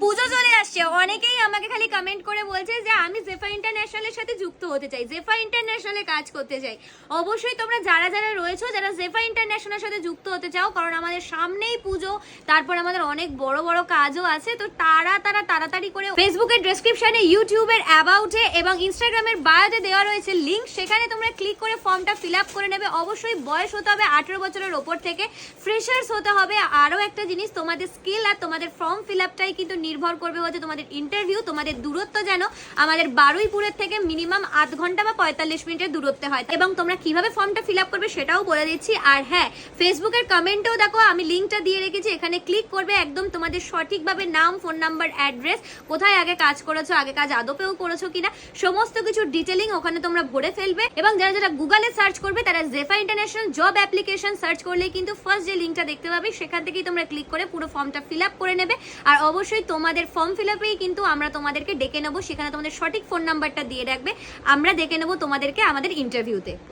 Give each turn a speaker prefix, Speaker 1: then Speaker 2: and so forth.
Speaker 1: পুজো চলে আসছে, অনেকেই আমাকে খালি কমেন্ট করে বলছে যে আমি জেফা ইন্টারন্যাশনালের সাথে যুক্ত হতে চাই, জেফা ইন্টারন্যাশনালে কাজ করতে চাই। অবশ্যই তোমরা যারা যারা রয়েছো, যারা জেফা ইন্টারন্যাশনালের সাথে যুক্ত হতে চাও, কারণ আমাদের সামনেই পুজো, তারপর আমাদের অনেক বড় বড় কাজও আছে, তো তাড়াতাড়ি করে ফেসবুকের ডেসক্রিপশনে, ইউটিউবের অ্যাবাউটে এবং ইনস্টাগ্রামের বায়োতে দেওয়া রয়েছে লিঙ্ক, সেখানে তোমরা ক্লিক করে ফর্মটা ফিল আপ করে নেবে। অবশ্যই বয়স হতে হবে 18 বছরের ওপর থেকে, ফ্রেশার্স হতে হবে। আরও একটা জিনিস, তোমাদের স্কিল আর তোমাদের ফর্ম ফিল আপটাই কিন্তু নির্ভর করবে হচ্ছে তোমাদের ইন্টারভিউ। তোমাদের দূরত্ব যেন আমাদের বারুইপুরের থেকে মিনিমাম 8 ঘন্টা বা 45 মিনিটের দূরত্বে হয়, এবং তোমরা কিভাবে ফর্মটা ফিল আপ করবে সেটাও বলে দিচ্ছি। আর হ্যাঁ, ফেসবুকের কমেন্টেও দেখো আমি লিঙ্কটা দিয়ে রেখেছি, এখানে ক্লিক করবে, একদম তোমাদের সঠিকভাবে নাম, ফোন নাম্বার, অ্যাড্রেস, কোথায় আগে কাজ করেছো, আগে কাজ আদপেও করেছো কিনা, সমস্ত কিছু ডিটেলিং ওখানে তোমরা ভরে ফেলবে। এবং যারা যারা গুগলে সার্চ করবে তারা জেফা ইন্টারন্যাশনাল জব অ্যাপ্লিকেশন সার্চ করলে কিন্তু ফার্স্ট যে লিঙ্কটা দেখতে পাবে সেখান থেকেই তোমরা ক্লিক করে পুরো ফর্মটা ফিল আপ করে নেবে। আর অবশ্যই তোমাদের ফর্ম ফিল আপেই কিন্তু আমরা তোমাদেরকে ডেকে নেবো, সেখানে তোমাদের সঠিক ফোন নাম্বারটা দিয়ে রাখবে, আমরা ডেকে নেবো তোমাদেরকে আমাদের ইন্টারভিউতে।